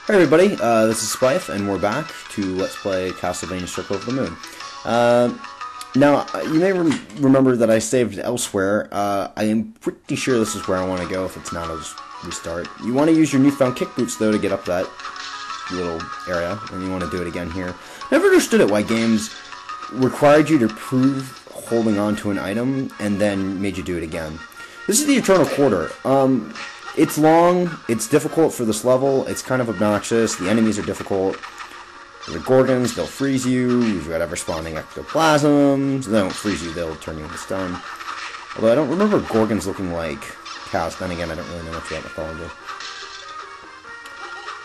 Hey everybody, this is Spyth, and we're back to Let's Play Castlevania Circle of the Moon. Now, you may remember that I saved elsewhere. I am pretty sure this is where I want to go. If it's not, I'll just restart. You want to use your newfound kick boots, though, to get up that little area, and you want to do it again here. Never understood it, why games required you to prove holding on to an item, and then made you do it again. This is the Eternal Quarter. It's long, it's difficult for this level, it's kind of obnoxious, the enemies are difficult. The Gorgons, they'll freeze you, you've got ever-spawning ectoplasms, they don't freeze you, they'll turn you into stone. Although I don't remember Gorgons looking like cows, then again I don't really know much about mythology.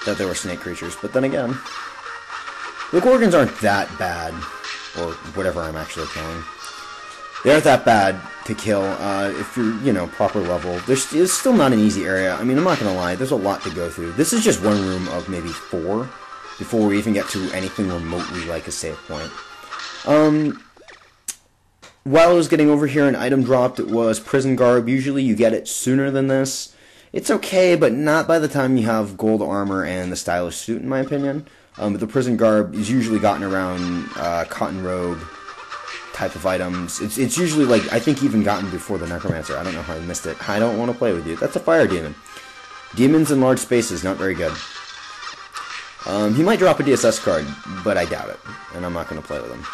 That they were snake creatures, but then again, the Gorgons aren't that bad, or whatever I'm actually killing. They aren't that bad to kill if you're, you know, proper level. It's still not an easy area. I mean, I'm not going to lie, there's a lot to go through. This is just one room of maybe 4 before we even get to anything remotely like a save point. While I was getting over here, an item dropped. It was prison garb. Usually you get it sooner than this. It's okay, but not by the time you have gold armor and the stylish suit, in my opinion. But the prison garb is usually gotten around cotton robe type of items. It's usually, like, I think even gotten before the Necromancer. I don't know how I missed it. I don't want to play with you. That's a fire demon. Demons in large spaces, not very good. He might drop a DSS card, but I doubt it. And I'm not going to play with him.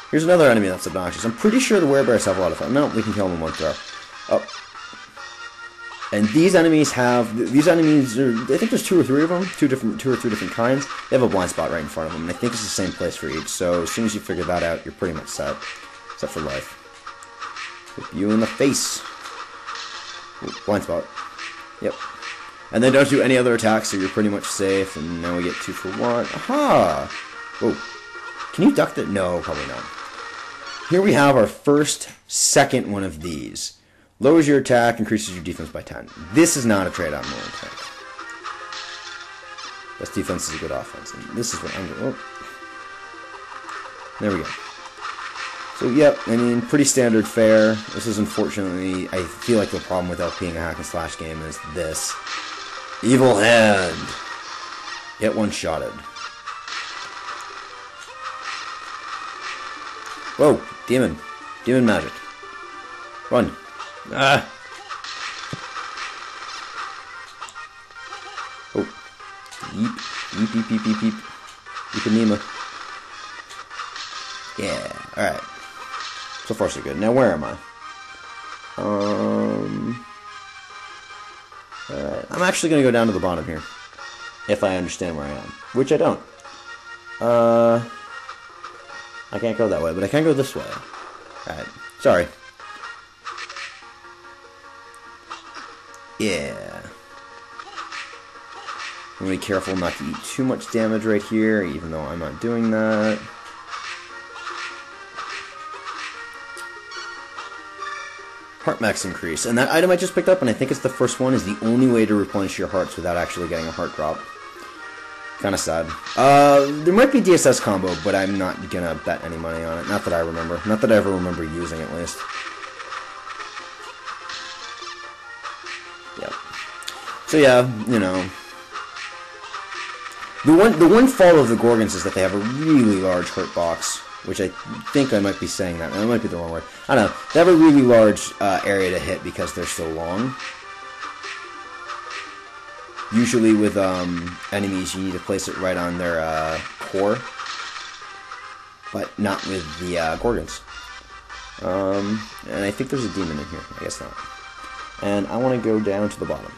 Here's another enemy that's obnoxious. I'm pretty sure the werebears have a lot of fun. No, we can kill them in one throw. Oh. And these enemies are, I think there's 2 or 3 of them, 2 or 3 different kinds. They have a blind spot right in front of them, and I think it's the same place for each, so as soon as you figure that out, you're pretty much set. Except for life. Whip you in the face. Ooh, blind spot. Yep. And then don't do any other attacks, so you're pretty much safe, and now we get 2 for 1. Aha! Whoa. Can you duck that? No, probably not. Here we have our second one of these. Lowers your attack, increases your defense by 10. This is not a trade I'm willing to take. Best defense is a good offense. And this is what I'm doing. Oh. There we go. So, yep, I mean, pretty standard fare. This is unfortunately, I feel like the problem with LPing a hack and slash game is this. Evil Hand. Get one-shotted. Whoa, demon. Demon magic. Run. Ah! Oh. Yeep. Yeep, yeep, yeep, yeep, yeep. Yeepanema. Yeah. Alright. So far, so good. Now, where am I? Alright. I'm actually going to go down to the bottom here. If I understand where I am. Which I don't. I can't go that way, but I can go this way. Alright. Sorry. Yeah. I'm going to be careful not to eat too much damage right here, even though I'm not doing that. Heart max increase. And that item I just picked up, and I think it's the first one, is the only way to replenish your hearts without actually getting a heart drop. Kind of sad. There might be DSS combo, but I'm not going to bet any money on it. Not that I remember. Not that I ever remember using, at least. Yep. So yeah, you know, the one fault of the Gorgons is that they have a really large hurt box, which I think I might be saying that. That might be the wrong word. I don't know. They have a really large area to hit because they're so long. Usually with enemies, you need to place it right on their core, but not with the Gorgons. And I think there's a demon in here. I guess not. And I want to go down to the bottom.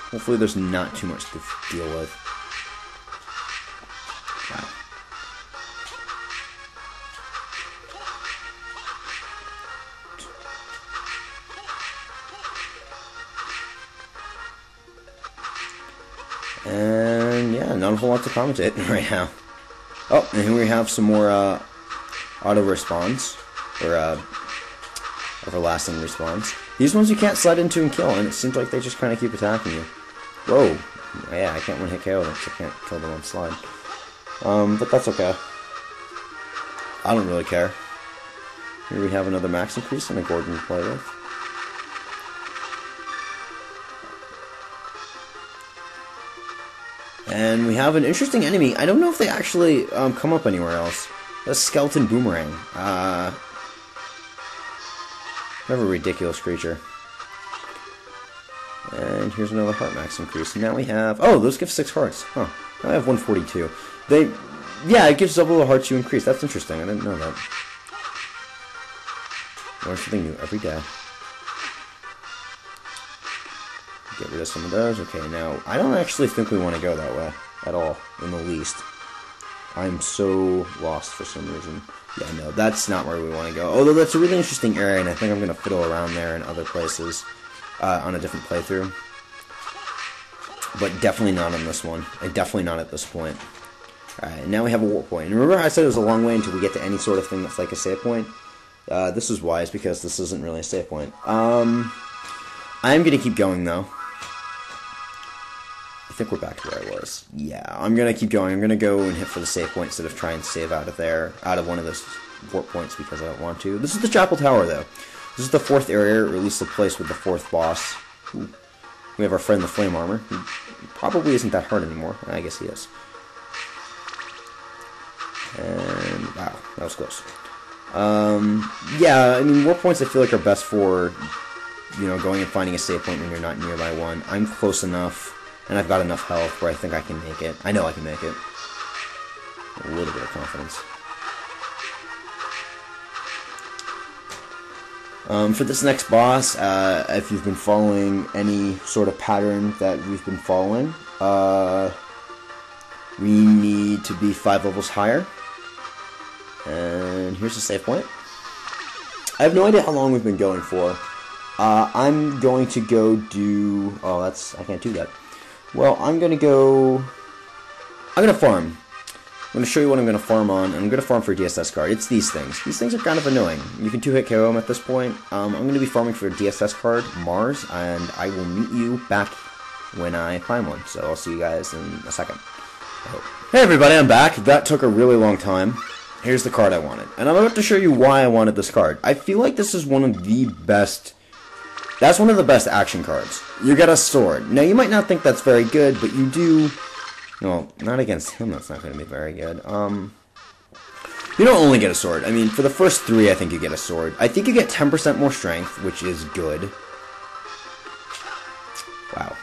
Hopefully there's not too much to deal with. Wow. And yeah, not a whole lot to commentate right now. Oh, and here we have some more auto respawns, or everlasting respawns. These ones you can't slide into and kill, and it seems like they just kind of keep attacking you. Whoa. Yeah, I can't one-hit KO them, so I can't kill them on slide. But that's okay. I don't really care. Here we have another max increase and a Gorgon to play with. And we have an interesting enemy. I don't know if they actually come up anywhere else. A skeleton boomerang. Kind of a ridiculous creature. And here's another heart max increase. Now we have... Oh, those give 6 hearts. Huh. Now I have 142. Yeah, it gives double the hearts you increase. That's interesting. I didn't know that. Learn something new every day. Get rid of some of those. Okay, now, I don't actually think we want to go that way at all, in the least. I'm so lost for some reason. Yeah, no, that's not where we want to go. Although that's a really interesting area, and I think I'm going to fiddle around there in other places on a different playthrough. But definitely not on this one. And definitely not at this point. Alright, now we have a warp point. And remember how I said it was a long way until we get to any sort of thing that's like a save point? This is wise, because this isn't really a save point. I'm going to keep going, though. I think we're back to where I was. Yeah, I'm going to keep going. I'm going to go and hit for the save point instead of try and save out of there, out of one of those warp points, because I don't want to. This is the Chapel Tower, though. This is the 4th area, or at least the place with the 4th boss. Ooh. We have our friend the Flame Armor, who probably isn't that hard anymore. I guess he is. And, wow, that was close. Yeah, I mean, warp points I feel like are best for, you know, going and finding a save point when you're not nearby one. I'm close enough, and I've got enough health where I think I can make it. I know I can make it. A little bit of confidence. For this next boss, if you've been following any sort of pattern that we've been following, we need to be 5 levels higher. And here's the save point. I have no idea how long we've been going for. I'm going to go do... Oh, I can't do that. Well, I'm going to farm. I'm going to show you what I'm going to farm on, and I'm going to farm for a DSS card. It's these things. These things are kind of annoying. You can 2-hit KO them at this point. I'm going to be farming for a DSS card, Mars, and I will meet you back when I find one. So I'll see you guys in a second. Hey everybody, I'm back. That took a really long time. Here's the card I wanted. And I'm about to show you why I wanted this card. I feel like this is one of the best... That's one of the best action cards. You get a sword. Now, you might not think that's very good, but you do... Well, not against him, that's not going to be very good. You don't only get a sword. I mean, for the first 3, I think you get a sword. I think you get 10% more strength, which is good. Wow.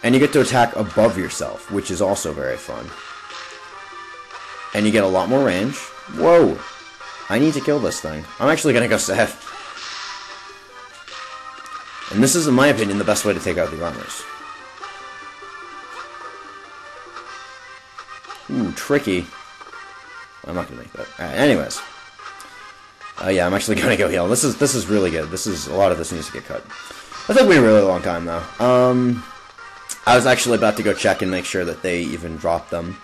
And you get to attack above yourself, which is also very fun. And you get a lot more range. Whoa! I need to kill this thing. I'm actually going to go save. And this is, in my opinion, the best way to take out the armors. Ooh, tricky. I'm not gonna make that. Alright, anyways. Yeah, I'm actually gonna go heal. This is really good. A lot of this needs to get cut. That took me a really long time, though. I was actually about to go check and make sure that they even dropped them.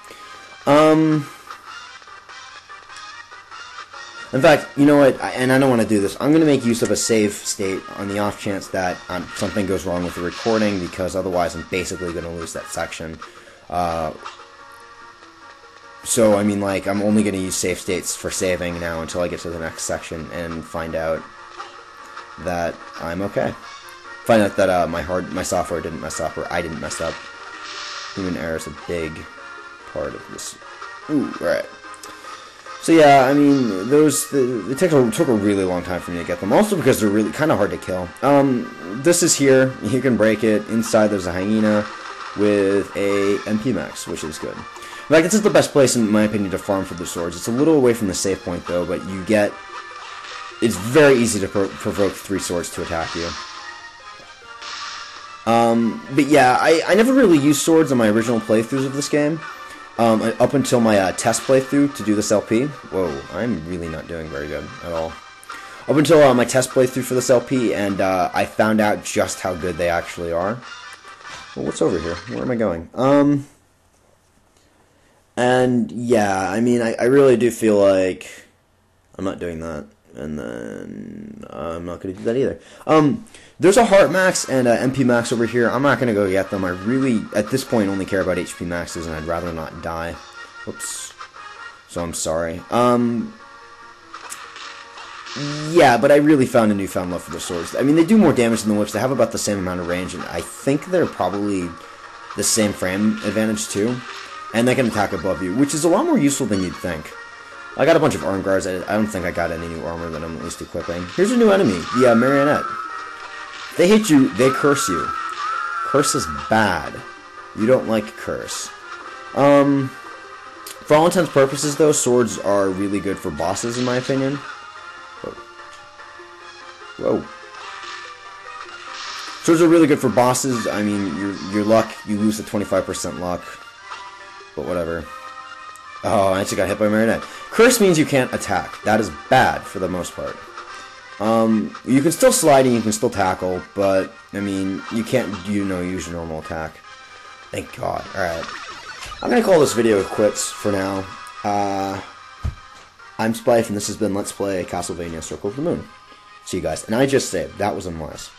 In fact, you know what, and I don't want to do this. I'm going to make use of a save state on the off chance that something goes wrong with the recording, because otherwise I'm basically going to lose that section. So, I mean, like, I'm only going to use save states for saving now until I get to the next section and find out that I'm okay. Find out that my software didn't mess up, or I didn't mess up. Human error is a big part of this. Ooh, right. So yeah, I mean, it took a really long time for me to get them. Also because they're really kind of hard to kill. This is here. You can break it. Inside there's a hyena with a MP max, which is good. In fact, this is the best place, in my opinion, to farm for the swords. It's a little away from the save point, though, but you get... It's very easy to provoke 3 swords to attack you. But yeah, I never really used swords on my original playthroughs of this game. Up until my test playthrough to do this LP. Whoa, I'm really not doing very good at all. Up until my test playthrough for this LP, and I found out just how good they actually are. Well, what's over here? Where am I going? And yeah, I mean, I really do feel like I'm not doing that, and then I'm not going to do that either. There's a heart max and a MP max over here. I'm not going to go get them. I really, at this point, only care about HP maxes, and I'd rather not die. Whoops. So I'm sorry. Yeah, but I really found a newfound love for the swords. I mean, they do more damage than the whips. They have about the same amount of range, and I think they're probably the same frame advantage too, and they can attack above you, which is a lot more useful than you'd think. I got a bunch of arm guards. I don't think I got any new armor that I'm at least equipping. Here's a new enemy, the Marionette. If they hit you, they curse you. Curse is bad. You don't like curse. For all intents and purposes, though, swords are really good for bosses, in my opinion. Whoa. Swords are really good for bosses. I mean, your luck, you lose the 25% luck. But whatever. Oh, I actually got hit by a marionette. Curse means you can't attack. That is bad for the most part. You can still slide and you can still tackle, but, I mean, you can't, use your normal attack. Thank God. Alright. I'm going to call this video quits for now. I'm Splife, and this has been Let's Play Castlevania Circle of the Moon. See you guys. And I just saved. That was unwise.